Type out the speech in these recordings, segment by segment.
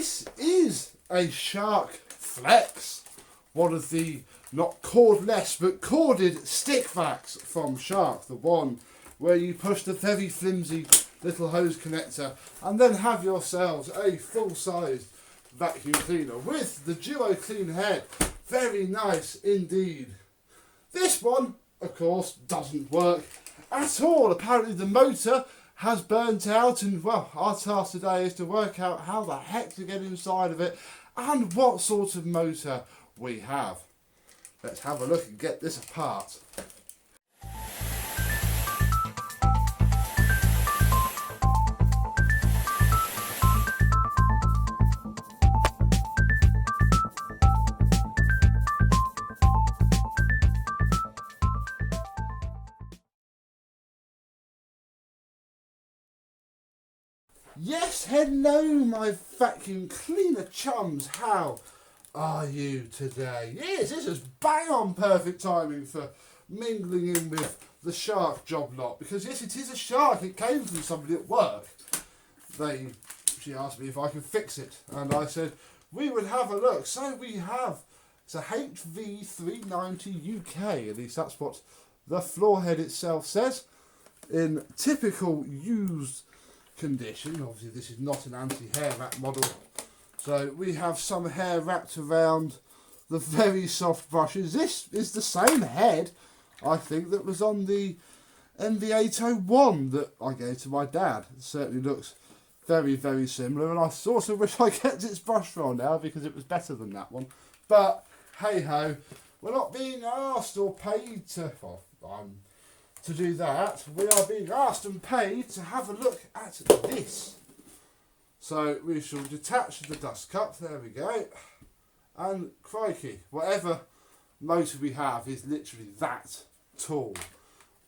this is a Shark Flex, one of the not cordless but corded stick vacs from Shark, the one where you push the very flimsy little hose connector and then have yourselves a full-sized vacuum cleaner with the Duo Clean head. Very nice indeed. This one, of course, doesn't work at all. Apparently the motor has burnt out, and well, our task today is to work out how the heck to get inside of it and what sort of motor we have. Let's have a look and get this apart. Yes, hello my vacuum cleaner chums, how are you today? Yes, this is bang on perfect timing for mingling in with the Shark job lot, because yes, it is a Shark. It came from somebody at work. She asked me if I could fix it, and I said we would have a look. So we have, it's a HV390UK, at least that's what the floor head itself says, in typical used condition. Obviously this is not an anti-hair wrap model, so we have some hair wrapped around the very soft brushes. This is the same head, I think, that was on the MV801 that I gave to my dad. It certainly looks very, very similar, and I sort of wish I kept its brush roll now because it was better than that one. But hey ho, we're not being asked or paid to, well, to do that. We are being asked and paid to have a look at this. So we shall detach the dust cup, there we go, and crikey, whatever motor we have is literally that tall.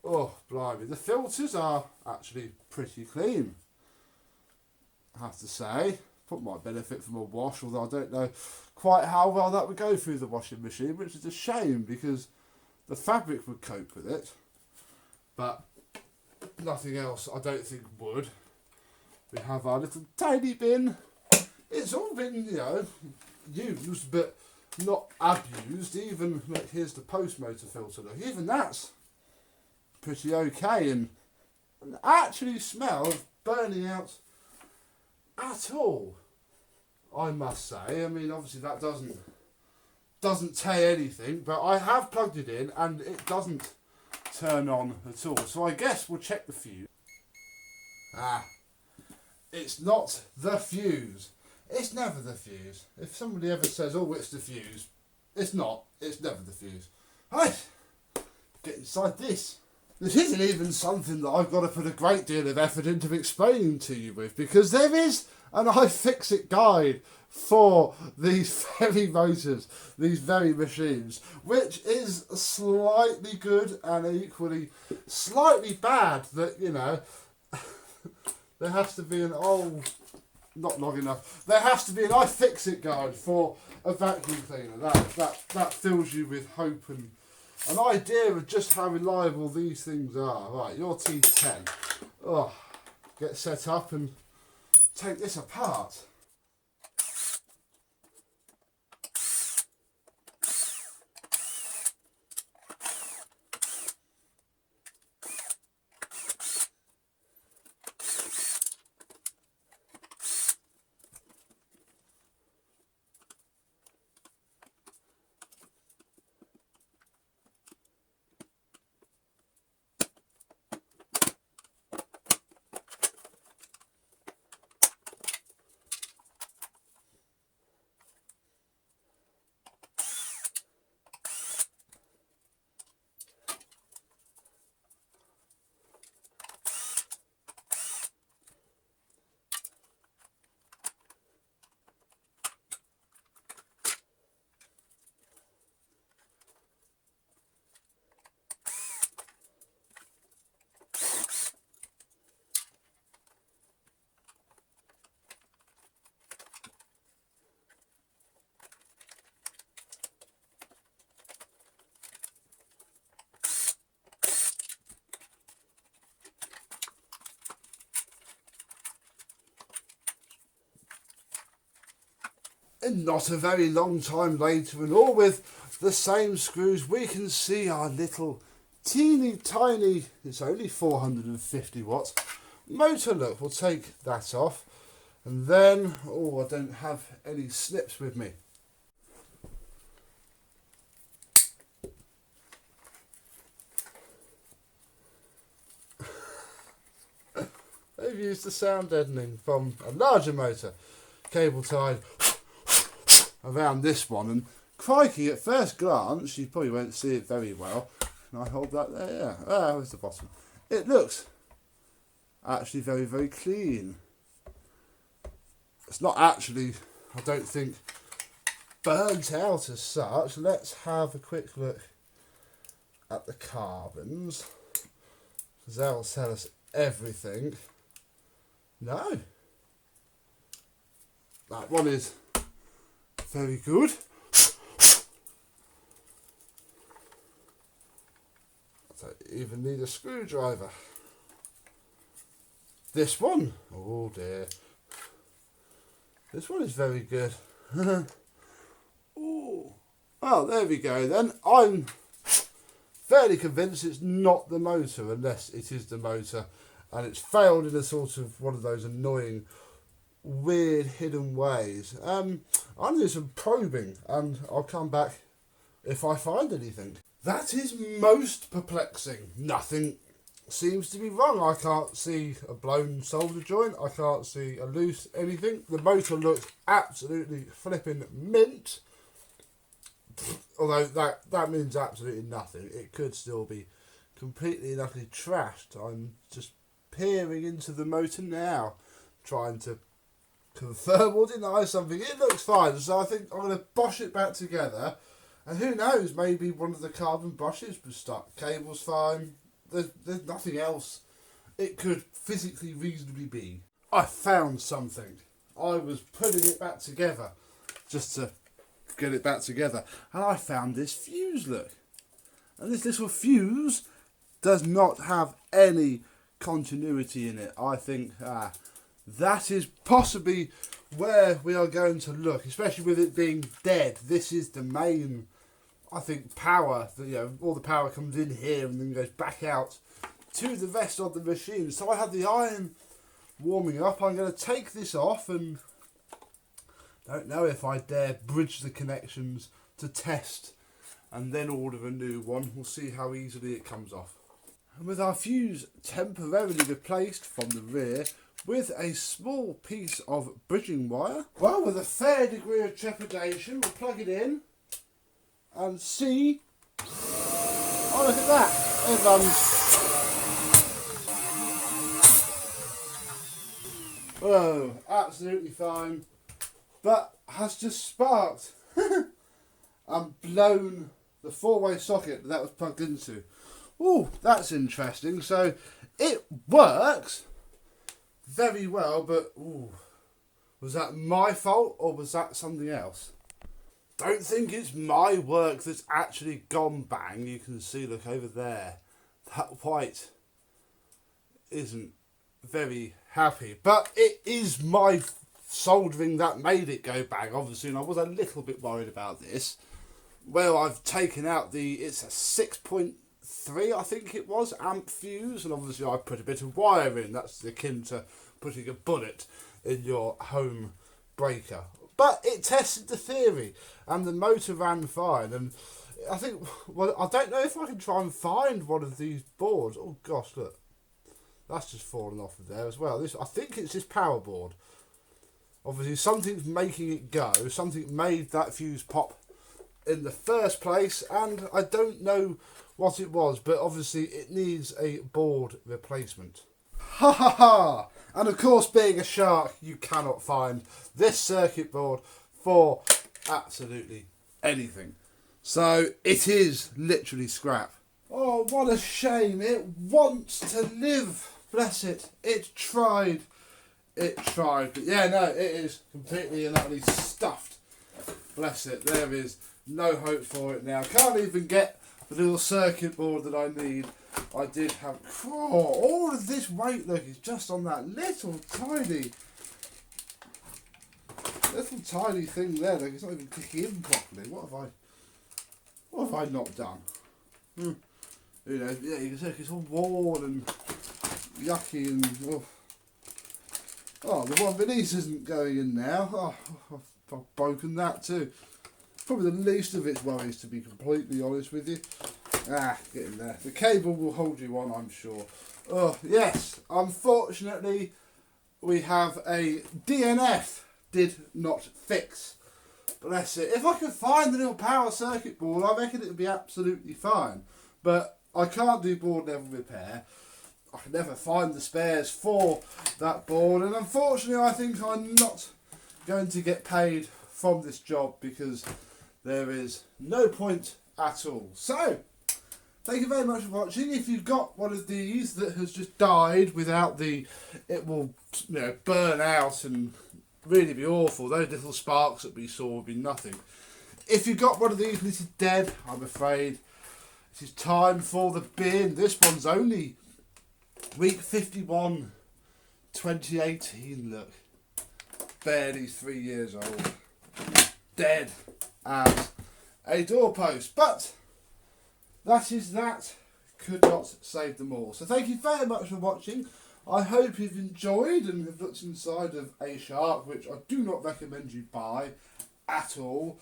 Oh blimey, the filters are actually pretty clean, I have to say. Might benefit from a wash, although I don't know quite how well that would go through the washing machine, which is a shame because the fabric would cope with it. But nothing else I don't think would. We have our little tiny bin. It's all been, you know, used but not abused. Even, look, here's the post motor filter. Look, even that's pretty okay, and actually smell of burning out at all, I must say. I mean, obviously that doesn't say anything, but I have plugged it in and it doesn't turn on at all. So I guess we'll check the fuse. It's not the fuse. It's never the fuse. If somebody ever says, oh, it's the fuse, it's not. It's never the fuse. Right, get inside this. This isn't even something that I've got to put a great deal of effort into explaining to you with, because there is an iFixit guide for these very motors, these very machines, which is slightly good and equally slightly bad. That, you know, there has to be an not long enough. There has to be an iFixit guide for a vacuum cleaner. That fills you with hope and an idea of just how reliable these things are. Right, your T10. Oh, get set up and take this apart. And not a very long time later, and all with the same screws, we can see our little teeny tiny, it's only 450 watts, motor. Look, we'll take that off. And then, oh, I don't have any snips with me. They've used the sound deadening from a larger motor, cable tied around this one, and crikey, at first glance you probably won't see it very well. Can I hold that there? Yeah. Ah, where's the bottom? It looks actually very, very clean. It's not actually, I don't think, burnt out as such. Let's have a quick look at the carbons, because they'll tell us everything. No, that one is very good. I don't even need a screwdriver. This one, oh dear, this one is very good. Oh, well, there we go then. I'm fairly convinced it's not the motor, unless it is the motor and it's failed in a sort of one of those annoying, weird hidden ways. I'm doing some probing and I'll come back if I find anything. That is most perplexing. Nothing seems to be wrong. I can't see a blown solder joint. I can't see a loose anything. The motor looks absolutely flipping mint. Although that means absolutely nothing. It could still be completely and utterly trashed. I'm just peering into the motor now, trying to confirm or deny something. It looks fine, so I think I'm going to bosh it back together. And who knows, maybe one of the carbon brushes was stuck. Cable's fine. There's nothing else it could physically reasonably be. I found something. I was putting it back together just to get it back together, and I found this fuse, look. And this little fuse does not have any continuity in it. I think that is possibly where we are going to look, especially with it being dead. This is the main, I think, power. All the power comes in here and then goes back out to the rest of the machine. So I had the iron warming up. I'm going to take this off, and don't know if I dare bridge the connections to test and then order a new one. We'll see how easily it comes off. And with our fuse temporarily replaced from the rear with a small piece of bridging wire, well, with a fair degree of trepidation, we'll plug it in and see. Oh, look at that! It runs. Whoa, absolutely fine, but has just sparked and blown the four-way socket that was plugged into. Oh, that's interesting. So it works very well, but ooh, was that my fault or was that something else? Don't think it's my work that's actually gone bang. You can see, look over there, that white isn't very happy, but it is my soldering that made it go bang, obviously, and I was a little bit worried about this. Well, I've taken out it's a 6.3, I think it was, amp fuse, and obviously I put a bit of wire in. That's akin to putting a bullet in your home breaker. But it tested the theory, and the motor ran fine, and I think, well, I don't know if I can try and find one of these boards. Oh gosh, look. That's just fallen off of there as well. I think it's this power board. Obviously something's making it go. Something made that fuse pop in the first place, and I don't know what it was, but obviously it needs a board replacement. Ha ha ha! And of course, being a shark, you cannot find this circuit board for absolutely anything. So it is literally scrap. Oh, what a shame. It wants to live. Bless it. It tried. It tried. But yeah, no, it is completely and utterly stuffed. Bless it. There is no hope for it now. Can't even get the little circuit board that I need. I did have... Oh, all of this weight, look, is just on that little tiny little tiny thing there, like it's not even kicking in properly. What have I not done? You know, yeah, you can see it's all worn and yucky and oh, the one beneath isn't going in now. Oh, I've broken that too. Probably the least of its worries, to be completely honest with you. Get in there. The cable will hold you on, I'm sure. Oh, yes, unfortunately, we have a DNF did not fix. Bless it. If I could find the little power circuit board, I reckon it would be absolutely fine. But I can't do board level repair. I can never find the spares for that board, and unfortunately I think I'm not going to get paid from this job because there is no point at all. So, thank you very much for watching. If you've got one of these that has just died without the, it will, you know, burn out and really be awful. Those little sparks that we saw would be nothing. If you've got one of these and this is dead, I'm afraid it is time for the bin. This one's only week 51, 2018, look. Barely 3 years old. Dead as a doorpost. But that is that. Could not save them all. So thank you very much for watching. I hope you've enjoyed and have looked inside of a shark, which I do not recommend you buy at all.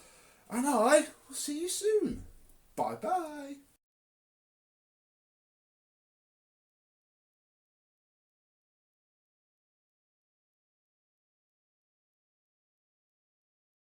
And I will see you soon. Bye bye.